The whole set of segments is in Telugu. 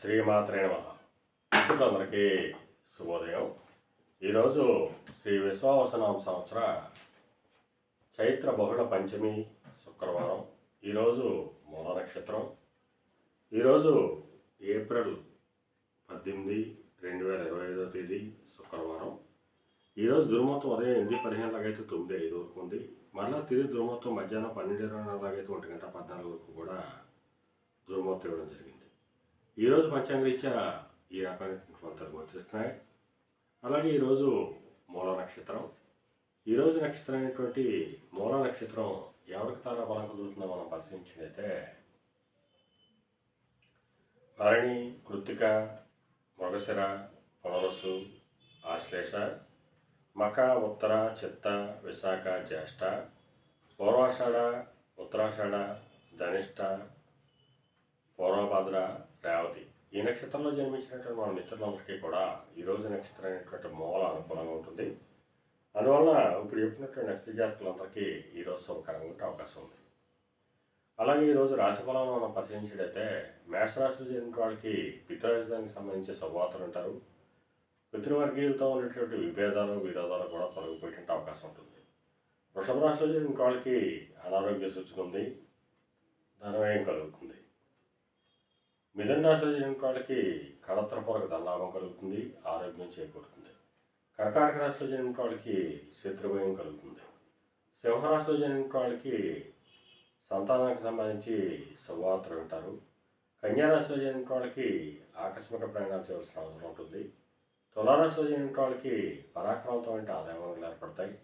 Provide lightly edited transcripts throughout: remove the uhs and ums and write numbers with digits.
శ్రీమాత్రే నమః. మిత్రులందరికీ శుభోదయం. ఈరోజు శ్రీ విశ్వావసనామ సంవత్సర చైత్ర బహుళ పంచమి శుక్రవారం. ఈరోజు మూల నక్షత్రం. ఈరోజు ఏప్రిల్ 18, 2025 తేదీ శుక్రవారం. ఈరోజు దుర్ముహూర్తం ఉదయం 8:15 9:05 వరకు ఉంది. మరలా తిరిగి దుర్ముహూర్తం మధ్యాహ్నం 12:24 1:14 వరకు కూడా దుర్ముహూర్తం ఇవ్వడం జరిగింది. ఈరోజు పంచాంగరీత్యా ఈ రకమైన ఫలితాలు గోచరిస్తున్నాయి. అలాగే ఈరోజు మూల నక్షత్రం. ఈరోజు నక్షత్రం అయినటువంటి మూల నక్షత్రం ఎవరికి తారా బలం కుదురుతుందో మనం పరిశీలించినైతే భరణి, కృత్తిక, మృగశిర, పునరుసు, ఆశ్లేష, మక, ఉత్తర, చిత్త, విశాఖ, జ్యేష్ఠ, పూర్వాషాఢ, ఉత్తరాషాఢ, ధనిష్ట, పూర్వభద్ర, రేవతి. ఈ నక్షత్రంలో జన్మించినటువంటి మన మిత్రులందరికీ కూడా ఈరోజు నక్షత్రం అనేటువంటి మూల అనుకూలంగా ఉంటుంది. అందువలన ఇప్పుడు చెప్పినటువంటి నక్షత్ర జాతకులందరికీ ఈరోజు శుభకరంగా ఉండే అవకాశం ఉంది. అలాగే ఈరోజు రాశి ఫలాలను మనం పరిశీలించినట్లయితే మేషరాశిలో జరిగిన వాళ్ళకి పితృరాజధానికి సంబంధించి శుభవార్తలు ఉంటారు. పితృవర్గీయులతో ఉన్నటువంటి విభేదాలు విరోధాలు కూడా తొలగిపోయేటువంటి అవకాశం ఉంటుంది. వృషభ రాశిలో జరిగిన వాళ్ళకి అనారోగ్య సూచన ఉంది, ధనవ్యయం కలుగుతుంది. మిథున రాశిలో జరిగిన వాళ్ళకి కళత్రపూర్వక ధనలాభం కలుగుతుంది, ఆరోగ్యం చేకూరుతుంది. కర్కాటక రాశిలో జరిగిన వాళ్ళకి శత్రుభయం కలుగుతుంది. సింహరాశిలో జరిగిన వాళ్ళకి సంతానానికి సంబంధించి శుభవార్తలు వింటారు. కన్యారాశిలో జరిగిన వాళ్ళకి ఆకస్మిక ప్రయాణాలు చేయవలసిన అవసరం ఉంటుంది. తులారాశిలో జరిగిన వాళ్ళకి పరాక్రమంతో వంటి ఆదాయాలు ఏర్పడతాయి.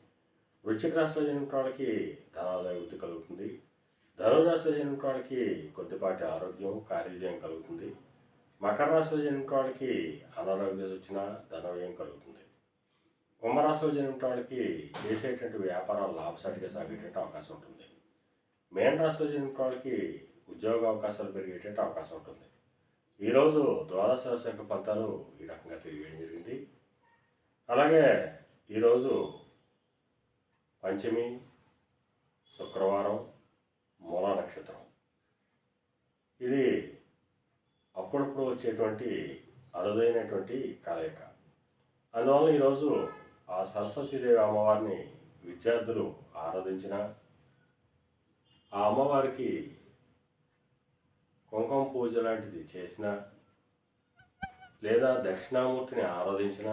వృశ్చిక రాశిలో జరిగిన వాళ్ళకి ధనాదాయ వృద్ధి కలుగుతుంది. ధనురాశిలో జరిగిన వాళ్ళకి కొద్దిపాటి ఆరోగ్యం, కార్యజయం కలుగుతుంది. మకర రాశిలో జరిగిన వాళ్ళకి అనారోగ్య సూచన, ధనవ్యయం కలుగుతుంది. కుంభరాశిలో జరిగిన వాళ్ళకి చేసేటువంటి వ్యాపారాలు లాభసాటిగా సాగేటువంటి అవకాశం ఉంటుంది. మేన రాశిలో జరిగిన వాళ్ళకి ఉద్యోగ అవకాశాలు పెరిగేటువంటి అవకాశం ఉంటుంది. ఈరోజు ద్వాదశ రాశి యొక్క ఫలితాలు ఈ రకంగా తెలియజేయడం జరిగింది. అలాగే ఈరోజు పంచమి శుక్రవారం, మూల నక్షత్రం. ఇది అప్పుడప్పుడు వచ్చేటువంటి అరుదైనటువంటి కలయిక. అందువల్ల ఈరోజు ఆ సరస్వతీదేవి అమ్మవారిని విద్యార్థులు ఆరాధించిన, ఆ అమ్మవారికి కుంకుమ పూజ లాంటిది చేసిన, లేదా దక్షిణామూర్తిని ఆరాధించిన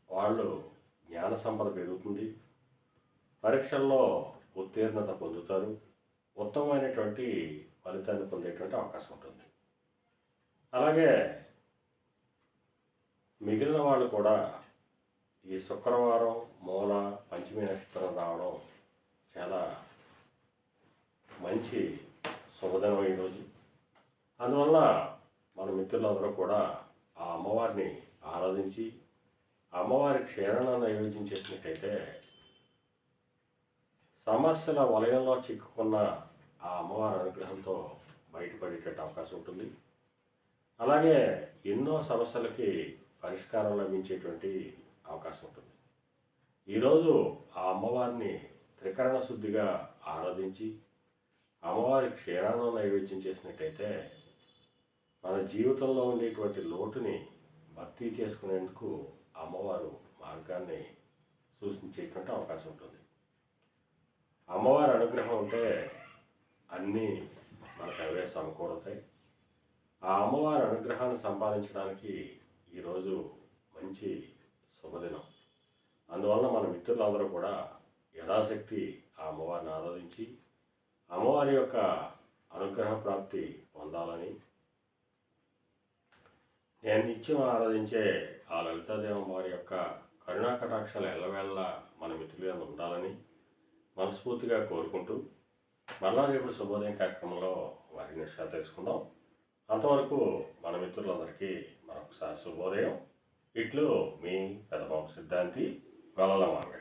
వాళ్ళు జ్ఞాన సంపద పెరుగుతుంది, పరీక్షల్లో ఉత్తీర్ణత పొందుతారు, ఉత్తమమైనటువంటి ఫలితాన్ని పొందేటువంటి అవకాశం ఉంటుంది. అలాగే మిగిలిన వాళ్ళు కూడా ఈ శుక్రవారం మూల పంచమి నక్షత్రం రావడం చాలా మంచి శుభదినం ఈరోజు. అందువల్ల మన మిత్రులందరూ కూడా ఆ అమ్మవారిని ఆరాధించి అమ్మవారి క్షీరణ నైవేద్యం చేసినట్టయితే సమస్యల వలయంలో చిక్కుకున్న ఆ అమ్మవారి అనుగ్రహంతో బయటపడేటట్టు అవకాశం ఉంటుంది. అలాగే ఎన్నో సమస్యలకి పరిష్కారం లభించేటువంటి అవకాశం ఉంటుంది. ఈరోజు ఆ అమ్మవారిని త్రికరణ శుద్ధిగా ఆరాధించి అమ్మవారి క్షీరాన్ని నైవేద్యం చేసినట్టయితే మన జీవితంలో ఉండేటువంటి లోటుని భర్తీ చేసుకునేందుకు అమ్మవారు మార్గాన్ని సూచించేటువంటి అవకాశం ఉంటుంది. అమ్మవారి అనుగ్రహం ఉంటే అన్నీ మనకు అవే సమకూడతాయి. ఆ అమ్మవారి అనుగ్రహాన్ని సంపాదించడానికి ఈరోజు మంచి శుభదినం. అందువల్ల మన మిత్రులందరూ కూడా యథాశక్తి ఆ అమ్మవారిని ఆరాధించి అమ్మవారి యొక్క అనుగ్రహ ప్రాప్తి పొందాలని, నేను నిత్యం ఆరాధించే ఆ లలితాదేవి అమ్మవారి యొక్క కరుణా కటాక్షాలు ఎల్లవేళలా మన మిత్రులను ఉండాలని మనస్ఫూర్తిగా కోరుకుంటూ మరలా రేపు శుభోదయం కార్యక్రమంలో వారి విషయాలు తెలుసుకుందాం. అంతవరకు మన మిత్రులందరికీ మరొకసారి శుభోదయం. ఇట్లు మీ పెదబాబు సిద్ధాంతి గొల్లల మామిడి.